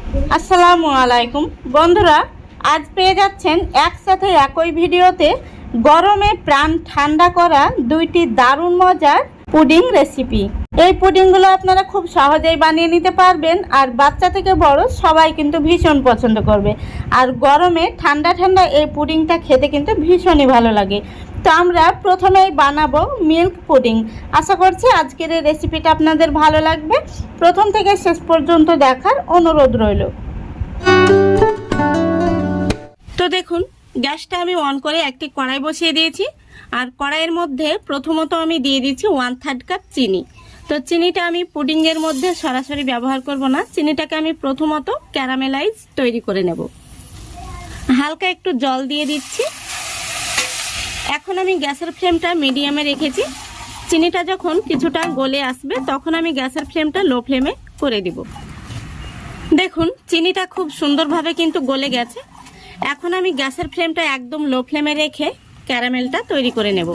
আসসালামু আলাইকুম বন্ধুরা, আজ পেয়ে যাচ্ছেন একসাথে একই ভিডিওতে গরমে প্রাণ ঠান্ডা করা দুইটি দারুণ মজার পুডিং রেসিপি। এই পুডিংগুলো আপনারা খুব সহজেই বানিয়ে নিতে পারবেন, আর বাচ্চা থেকে বড় সবাই কিন্তু ভীষণ পছন্দ করবে। আর গরমে ঠান্ডা ঠান্ডা এই পুডিংটা খেতে কিন্তু ভীষণই ভালো লাগে। তো আমরা প্রথমেই বানাবো মিল্ক পুডিং। আশা করছি আজকের এই রেসিপিটা আপনাদের ভালো লাগবে। প্রথম থেকে শেষ পর্যন্ত দেখার অনুরোধ রইল। তো দেখুন, গ্যাসটা আমি অন করে একটি কড়াই বসিয়ে দিয়েছি, আর কড়াইয়ের মধ্যে প্রথমত আমি দিয়ে দিচ্ছি 1/3 কাপ চিনি। তো চিনিটা আমি পুডিংয়ের মধ্যে সরাসরি ব্যবহার করব না, চিনিটাকে আমি প্রথমত ক্যারামেলাইজ তৈরি করে নেব। হালকা একটু জল দিয়ে দিচ্ছি। এখন আমি গ্যাসের ফ্লেমটা মিডিয়ামে রেখেছি। চিনিটা যখন কিছুটা গলে আসবে তখন আমি গ্যাসের ফ্লেমটা লো ফ্লেমে করে দিব। দেখুন, চিনিটা খুব সুন্দরভাবে কিন্তু গলে গেছে। এখন আমি গ্যাসের ফ্লেমটা একদম লো ফ্লেমে রেখে ক্যারামেলটা তৈরি করে নেব।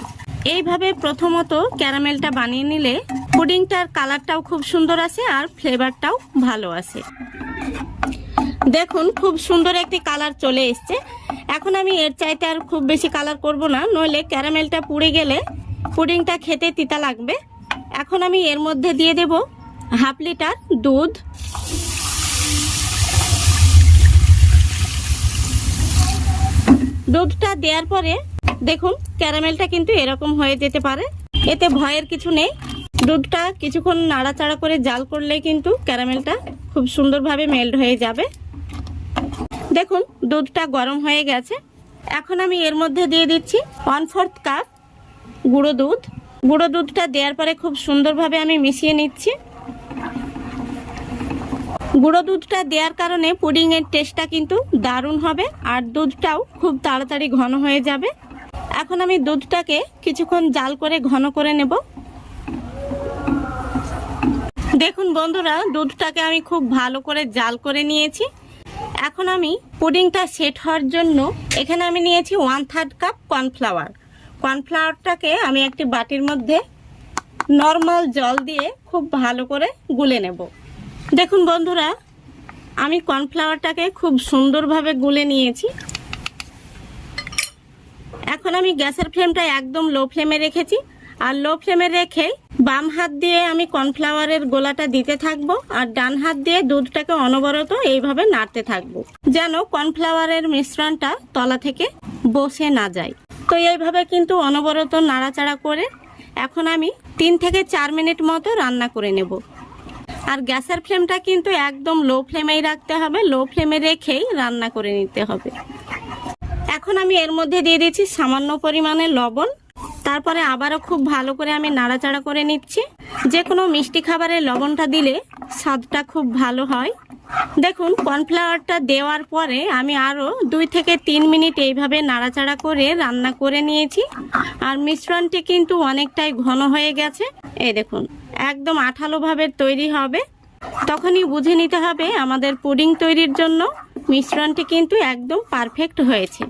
এইভাবে প্রথমত ক্যারামেলটা বানিয়ে নিলে পুডিংটার কালারটাও খুব সুন্দর আসে আর ফ্লেভারটাও ভালো আসে। দেখুন, খুব সুন্দর একটি কালার চলে এসছে। এখন আমি এর চাইতে আর খুব বেশি কালার করব না, নইলে ক্যারামেলটা পুড়ে গেলে পুডিংটা খেতে তিতা লাগবে। এখন আমি এর মধ্যে দিয়ে দেব 1/2 লিটার দুধ। দুধটা দেওয়ার পরে দেখুন ক্যারামেলটা কিন্তু এরকম হয়ে যেতে পারে, এতে ভয়ের কিছু নেই। দুধটা কিছুক্ষণ নাড়াচাড়া করে জাল করলে কিন্তু ক্যারামেলটা খুব সুন্দরভাবে মেল্ট হয়ে যাবে। দেখুন, দুধটা গরম হয়ে গেছে। এখন আমি এর মধ্যে দিয়ে দিচ্ছি 1/4 কাপ গুঁড়ো দুধ। গুঁড়ো দুধটা দেওয়ার পরে খুব সুন্দরভাবে আমি মিশিয়ে নিচ্ছি। গুঁড়ো দুধটা দেওয়ার কারণে পুডিংয়ের টেস্টটা কিন্তু দারুণ হবে, আর দুধটাও খুব তাড়াতাড়ি ঘন হয়ে যাবে। এখন আমি দুধটাকে কিছুক্ষণ জাল করে ঘন করে নেব। দেখুন বন্ধুরা, দুধটাকে আমি খুব ভালো করে জাল করে নিয়েছি। এখন আমি পুডিংটা সেট হওয়ার জন্য এখানে আমি নিয়েছি 1/3 কাপ কর্নফ্লাওয়ার। কর্নফ্লাওয়ারটাকে আমি একটি বাটির মধ্যে নর্মাল জল দিয়ে খুব ভালো করে গুলে নেব। দেখুন বন্ধুরা, আমি কর্নফ্লাওয়ারটাকে খুব সুন্দরভাবে গুলে নিয়েছি। এখন আমি গ্যাসের ফ্লেমটা একদম লো ফ্লেমে রেখেছি, আর লো ফ্লেমে রেখে বাম হাত দিয়ে আমি কর্নফ্লাওয়ারের গোলাটা দিতে থাকবো, আর ডান হাত দিয়ে দুধটাকে অনবরত এইভাবে নাড়তে থাকবো, যেন কর্নফ্লাওয়ারের মিশ্রণটা তলা থেকে বসে না যায়। তো এইভাবে কিন্তু অনবরত নাড়াচাড়া করে এখন আমি 3 থেকে 4 মিনিট মতো রান্না করে নেব। আর গ্যাসের ফ্লেমটা কিন্তু একদম লো ফ্লেমেই রাখতে হবে, লো ফ্লেমে রেখেই রান্না করে নিতে হবে। এখন আমি এর মধ্যে দিয়ে দিচ্ছি সামান্য পরিমাণে লবণ। তারপরে আবারও খুব ভালো করে আমি নাড়াচাড়া করে নিচ্ছি। যে কোনো মিষ্টি খাবারে লবণটা দিলে স্বাদটা খুব ভালো হয়। দেখুন, কর্নফ্লাওয়ারটা দেওয়ার পরে আমি আরও 2 থেকে 3 মিনিট এইভাবে নাড়াচাড়া করে রান্না করে নিয়েছি, আর মিশ্রণটি কিন্তু অনেকটাই ঘন হয়ে গেছে। এই দেখুন, একদম আঠালোভাবে তৈরি হবে। তখনই বুঝে নিতে হবে আমাদের পুডিং তৈরির জন্য মিশ্রণটি কিন্তু একদম পারফেক্ট হয়েছে।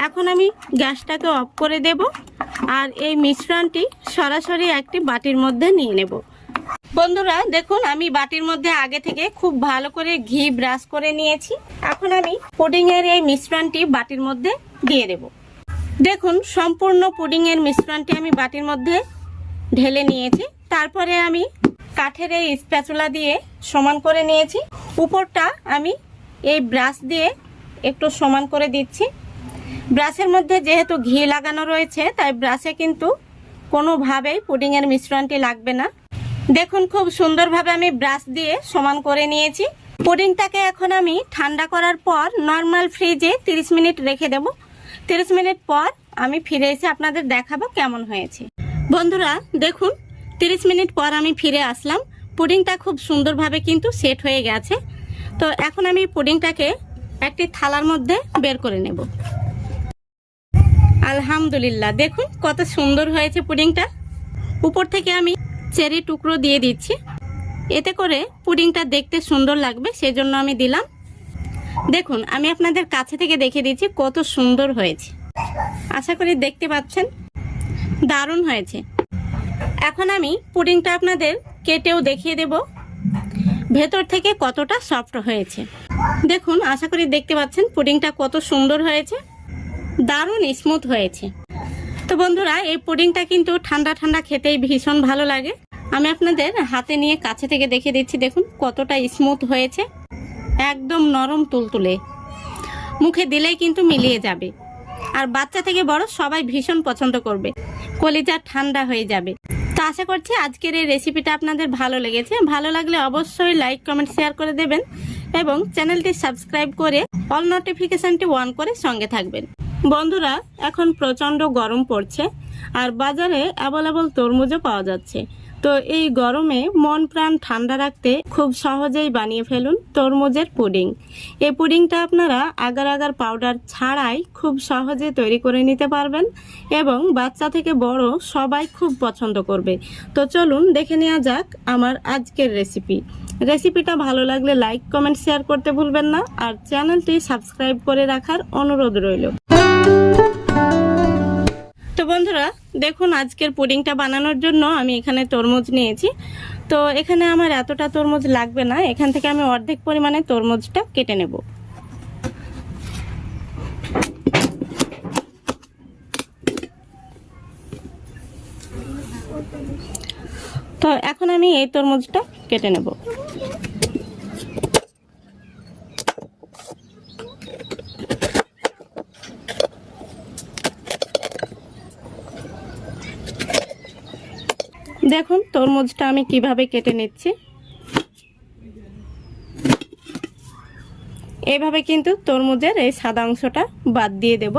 এখন আমি গ্যাসটাকে অফ করে দেব, আর এই মিশ্রণটি সরাসরি একটি বাটির মধ্যে নিয়ে নেব। বন্ধুরা দেখুন, আমি বাটির মধ্যে আগে থেকে খুব ভালো করে ঘি ব্রাশ করে নিয়েছি। এখন আমি পুডিংয়ের এই মিশ্রণটি বাটির মধ্যে দিয়ে দেব। দেখুন, সম্পূর্ণ পুডিংয়ের মিশ্রণটি আমি বাটির মধ্যে ঢেলে নিয়েছি। তারপরে আমি কাঠের এই স্প্যাচুলা দিয়ে সমান করে নিয়েছি। উপরটা আমি এই ব্রাশ দিয়ে একটু সমান করে দিচ্ছি। ব্রাশের মধ্যে যেহেতু ঘি লাগানো রয়েছে, তাই ব্রাশে কিন্তু কোনোভাবেই পুডিংয়ের মিশ্রণটি লাগবে না। দেখুন, খুব সুন্দরভাবে আমি ব্রাশ দিয়ে সমান করে নিয়েছি। পুডিংটাকে এখন আমি ঠান্ডা করার পর নর্মাল ফ্রিজে 30 মিনিট রেখে দেব। 30 মিনিট পর আমি ফিরে এসে আপনাদের দেখাবো কেমন হয়েছে। বন্ধুরা দেখুন, 30 মিনিট পর আমি ফিরে আসলাম। পুডিংটা খুব সুন্দরভাবে কিন্তু সেট হয়ে গেছে। তো এখন আমি পুডিংটাকে একটি থালার মধ্যে বের করে নেব। আলহামদুলিল্লাহ, দেখুন কত সুন্দর হয়েছে পুডিংটা। উপর থেকে আমি চেরি টুকরো দিয়ে দিচ্ছি, এতে করে পুডিংটা দেখতে সুন্দর লাগবে, সেজন্য আমি দিলাম। দেখুন, আমি আপনাদের কাছে থেকে দেখে দিচ্ছি কত সুন্দর হয়েছে। আশা করি দেখতে পাচ্ছেন, দারুণ হয়েছে। এখন আমি পুডিংটা আপনাদের কেটেও দেখিয়ে দেব ভেতর থেকে কতটা সফট হয়েছে। দেখুন, আশা করি দেখতে পাচ্ছেন পুডিংটা কত সুন্দর হয়েছে, দারুণ স্মুথ হয়েছে। তো বন্ধুরা, এই পুডিংটা কিন্তু ঠান্ডা ঠান্ডা খেতেই ভীষণ ভালো লাগে। আমি আপনাদের হাতে নিয়ে কাছে থেকে দেখিয়ে দিচ্ছি। দেখুন কতটা স্মুথ হয়েছে, একদম নরম তুলতুলে, মুখে দিলেই কিন্তু মিলিয়ে যাবে। আর বাচ্চা থেকে বড় সবাই ভীষণ পছন্দ করবে, কলিজা ঠান্ডা হয়ে যাবে। তো আশা করছি আজকের এই রেসিপিটা আপনাদের ভালো লেগেছে। ভালো লাগলে অবশ্যই লাইক, কমেন্ট, শেয়ার করে দেবেন এবং চ্যানেলটি সাবস্ক্রাইব করে অল নোটিফিকেশনটি অন করে সঙ্গে থাকবেন। বন্ধুরা, এখন প্রচণ্ড গরম পড়ছে আর বাজারে অ্যাভেলেবল তরমুজও পাওয়া যাচ্ছে। তো এই গরমে মন প্রাণ ঠান্ডা রাখতে খুব সহজেই বানিয়ে ফেলুন তরমুজের পুডিং। এই পুডিংটা আপনারা আগার আগার পাউডার ছাড়াই খুব সহজে তৈরি করে নিতে পারবেন এবং বাচ্চা থেকে বড় সবাই খুব পছন্দ করবে। তো চলুন দেখে নেওয়া যাক আমার আজকের রেসিপিটা ভালো লাগলে লাইক, কমেন্ট, শেয়ার করতে ভুলবেন না আর চ্যানেলটি সাবস্ক্রাইব করে রাখার অনুরোধ রইল। তো বন্ধুরা, দেখুন আজকের পুডিংটা বানানোর জন্য আমি এখানে তরমুজ নিয়েছি। তো এখানে আমার এতটা তরমুজ লাগবে না, এখান থেকে আমি অর্ধেক পরিমাণে তরমুজটা কেটে নেব। তো এখন আমি এই তরমুজটা কেটে নেব। দেখুন তরমুজটা আমি কিভাবে কেটে নিচ্ছি। এইভাবে কিন্তু তরমুজের এই সাদা অংশটা বাদ দিয়ে দেব।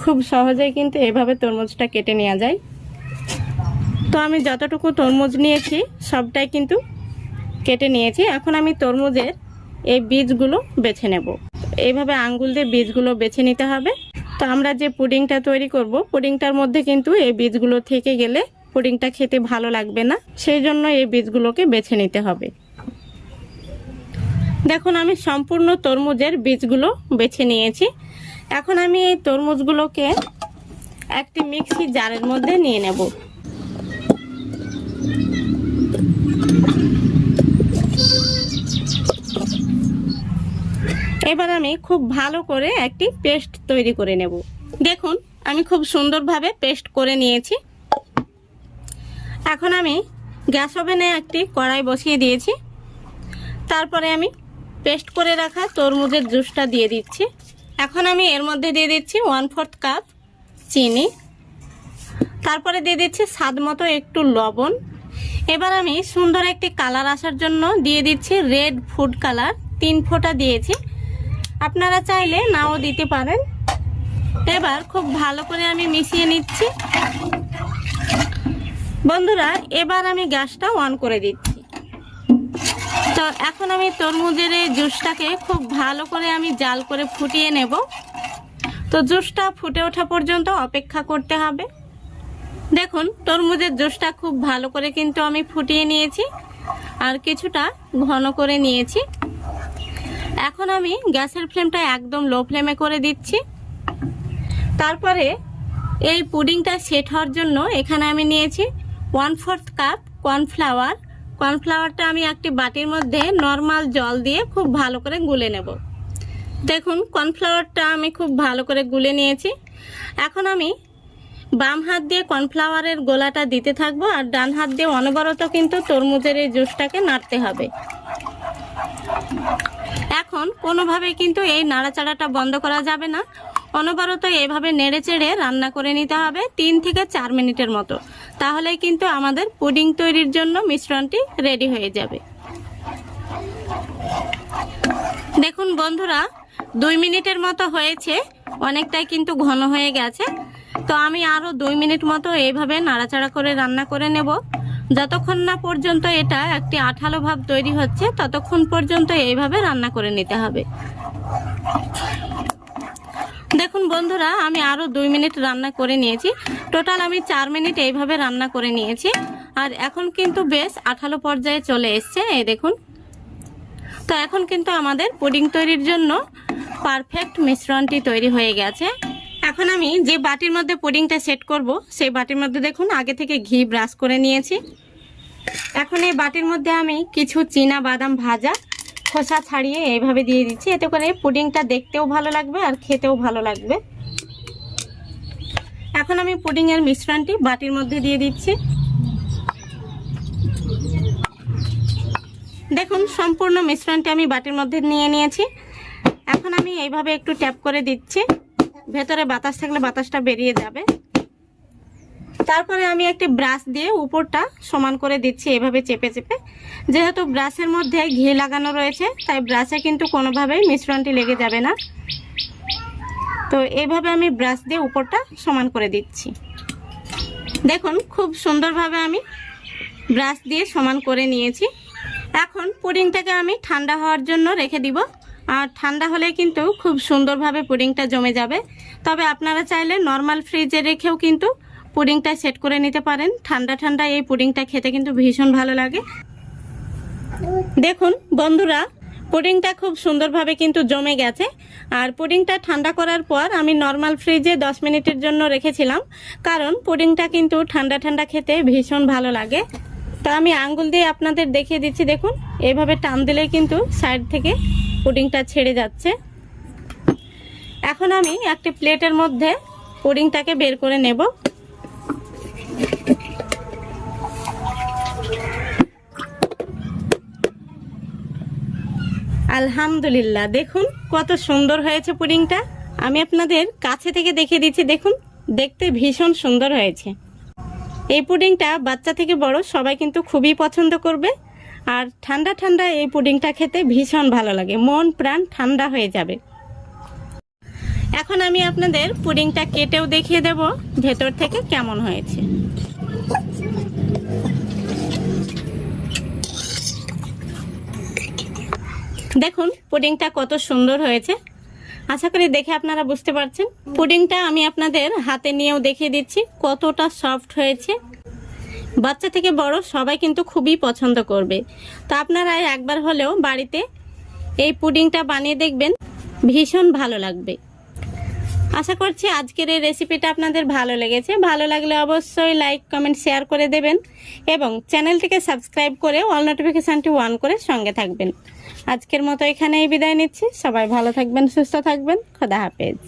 খুব সহজেই কিন্তু এভাবে তরমুজটা কেটে নেওয়া যায়। তো আমি যতটুকু তরমুজ নিয়েছি সবটাই কিন্তু কেটে নিয়েছি। এখন আমি তরমুজের এই বীজগুলো বেছে নেব। এইভাবে আঙ্গুল দিয়ে বীজগুলো বেছে নিতে হবে। তো আমরা যে পুডিংটা তৈরি করব, পুডিংটার মধ্যে কিন্তু এই বীজগুলো থেকে গেলে পুডিংটা খেতে ভালো লাগবে না, সেই জন্য এই বীজগুলোকে বেছে নিতে হবে। দেখুন আমি সম্পূর্ণ তরমুজের বীজগুলো বেছে নিয়েছি। এখন আমি এই তরমুজগুলোকে একটি মিক্সি জারের মধ্যে নিয়ে নেব। এবার আমি খুব ভালো করে একটি পেস্ট তৈরি করে নেব। দেখুন আমি খুব সুন্দরভাবে পেস্ট করে নিয়েছি। এখন আমি গ্যাস ওভেনে একটি কড়াই বসিয়ে দিয়েছি। তারপরে আমি পেস্ট করে রাখা তরমুজের জুসটা দিয়ে দিচ্ছি। এখন আমি এর মধ্যে দিয়ে দিচ্ছি 1/4 কাপ চিনি, তারপরে দিয়ে দিচ্ছি স্বাদ মতো একটু লবণ। এবার আমি সুন্দর একটি কালার আসার জন্য দিয়ে দিচ্ছি রেড ফুড কালার, 3 ফোঁটা দিয়েছি, আপনারা চাইলে নাও দিতে পারেন। এবার খুব ভালো করে আমি মিশিয়ে নিচ্ছি। বন্ধুরা, এবার আমি গ্যাসটা অন করে দিচ্ছি। তো এখন আমি তরমুজের এই জুসটাকে খুব ভালো করে আমি জাল করে ফুটিয়ে নেব। তো জুসটা ফুটে ওঠা পর্যন্ত অপেক্ষা করতে হবে। দেখুন তরমুজের জুসটা খুব ভালো করে কিন্তু আমি ফুটিয়ে নিয়েছি আর কিছুটা ঘন করে নিয়েছি। এখন আমি গ্যাসের ফ্লেমটা একদম লো ফ্লেমে করে দিচ্ছি। তারপরে এই পুডিংটা সেট হওয়ার জন্য এখানে আমি নিয়েছি 1/4 কাপ কর্নফ্লাওয়ার। কর্নফ্লাওয়ারটা আমি একটি বাটির মধ্যে নর্মাল জল দিয়ে খুব ভালো করে গুলে নেব। দেখুন কর্নফ্লাওয়ারটা আমি খুব ভালো করে গুলে নিয়েছি। এখন আমি বাম হাত দিয়ে কর্নফ্লাওয়ারের গোলাটা দিতে থাকবো আর ডান হাত দিয়ে অনবরত কিন্তু তরমুজের এই জুসটাকে নাড়তে হবে। এখন কোনোভাবে কিন্তু এই নাড়াচাড়াটা বন্ধ করা যাবে না, অনবরত এভাবে নেড়ে চেড়ে রান্না করে নিতে হবে 3 থেকে 4 মিনিটের মতো। তাহলেই কিন্তু আমাদের পুডিং তৈরির জন্য মিশ্রণটি রেডি হয়ে যাবে। দেখুন বন্ধুরা 2 মিনিটের মতো হয়েছে, অনেকটাই কিন্তু ঘন হয়ে গেছে। তো আমি আরও 2 মিনিট মতো এইভাবে নাড়াচাড়া করে রান্না করে নেব। যতক্ষণ না পর্যন্ত এটা একটি আঠালো ভাব তৈরি হচ্ছে ততক্ষণ পর্যন্ত এইভাবে রান্না করে নিতে হবে। দেখুন বন্ধুরা আমি আরও 2 মিনিট রান্না করে নিয়েছি। টোটাল আমি 4 মিনিট এইভাবে রান্না করে নিয়েছি আর এখন কিন্তু বেশ আঠালো পর্যায়ে চলে এসছে। এই দেখুন তো এখন কিন্তু আমাদের পুডিং তৈরির জন্য পারফেক্ট মিশ্রণটি তৈরি হয়ে গেছে। এখন আমি যে বাটির মধ্যে পুডিংটা সেট করব সেই বাটির মধ্যে দেখুন আগে থেকে ঘি ব্রাশ করে নিয়েছি। এখন এই বাটির মধ্যে আমি কিছু চীনা বাদাম ভাজা খোসা ছাড়িয়ে এইভাবে দিয়ে দিচ্ছি, এতে করে পুডিংটা দেখতেও ভালো লাগবে আর খেতেও ভালো লাগবে। এখন আমি পুডিংয়ের মিশ্রণটি বাটির মধ্যে দিয়ে দিচ্ছি। দেখুন সম্পূর্ণ মিশ্রণটি আমি বাটির মধ্যে নিয়ে নিয়েছি। এখন আমি এইভাবে একটু ট্যাপ করে দিচ্ছি, ভেতরে বাতাস থাকলে বাতাসটা বেরিয়ে যাবে। তারপরে আমি একটি ব্রাশ দিয়ে উপরটা সমান করে দিচ্ছি এভাবে চেপে চেপে। যেহেতু ব্রাশের মধ্যে ঘি লাগানো রয়েছে তাই ব্রাশে কিন্তু কোনোভাবেই মিশ্রণটি লেগে যাবে না। তো এইভাবে আমি ব্রাশ দিয়ে উপরটা সমান করে দিচ্ছি। দেখুন খুব সুন্দরভাবে আমি ব্রাশ দিয়ে সমান করে নিয়েছি। এখন পুডিংটাকে আমি ঠান্ডা হওয়ার জন্য রেখে দিব, আর ঠান্ডা হলে কিন্তু খুব সুন্দরভাবে পুডিংটা জমে যাবে। তবে আপনারা চাইলে নর্মাল ফ্রিজে রেখেও কিন্তু পুডিংটা সেট করে নিতে পারেন। ঠান্ডা ঠান্ডা এই পুডিংটা খেতে কিন্তু ভীষণ ভালো লাগে। দেখুন বন্ধুরা, পুডিংটা খুব সুন্দরভাবে কিন্তু জমে গেছে। আর পুডিংটা ঠান্ডা করার পর আমি নর্মাল ফ্রিজে 10 মিনিটের জন্য রেখেছিলাম, কারণ পুডিংটা কিন্তু ঠান্ডা ঠান্ডা খেতে ভীষণ ভালো লাগে। তো আমি আঙ্গুল দিয়ে আপনাদের দেখিয়ে দিচ্ছি, দেখুন এইভাবে টান দিলে কিন্তু সাইড থেকে পুডিংটা ছেড়ে যাচ্ছে। এখন আমি একটি প্লেটের মধ্যে পুডিংটাকে বের করে নেব। আলহামদুলিল্লাহ, দেখুন কত সুন্দর হয়েছে পুডিংটা। আমি আপনাদের কাছে থেকে দেখিয়ে দিচ্ছি, দেখুন দেখতে ভীষণ সুন্দর হয়েছে। এই পুডিংটা বাচ্চা থেকে বড় সবাই কিন্তু খুবই পছন্দ করবে। আর ঠান্ডা ঠান্ডা এই পুডিংটা খেতে ভীষণ ভালো লাগে, মন প্রাণ ঠান্ডা হয়ে যাবে। এখন আমি আপনাদের পুডিংটা কেটেও দেখিয়ে দেব ভেতর থেকে কেমন হয়েছে। দেখুন পুডিংটা কত সুন্দর হয়েছে। আশা করি দেখে আপনারা বুঝতে পারছেন। পুডিংটা আমি আপনাদের হাতে নিয়েও দেখিয়ে দিচ্ছি কতটা সফট হয়েছে। বাচ্চা থেকে বড় সবাই কিন্তু খুবই পছন্দ করবে। তো আপনারা একবার হলেও বাড়িতে এই পুডিংটা বানিয়ে দেখবেন, ভীষণ ভালো লাগবে। আশা করছি আজকের এই রেসিপিটা আপনাদের ভালো লেগেছে। ভালো লাগলে অবশ্যই লাইক কমেন্ট শেয়ার করে দেবেন এবং চ্যানেলটিকে সাবস্ক্রাইব করে অল নোটিফিকেশানটি অন করে সঙ্গে থাকবেন। আজকের মতো এখানেই বিদায় নিচ্ছি। সবাই ভালো থাকবেন, সুস্থ থাকবেন। খোদা হাফেজ।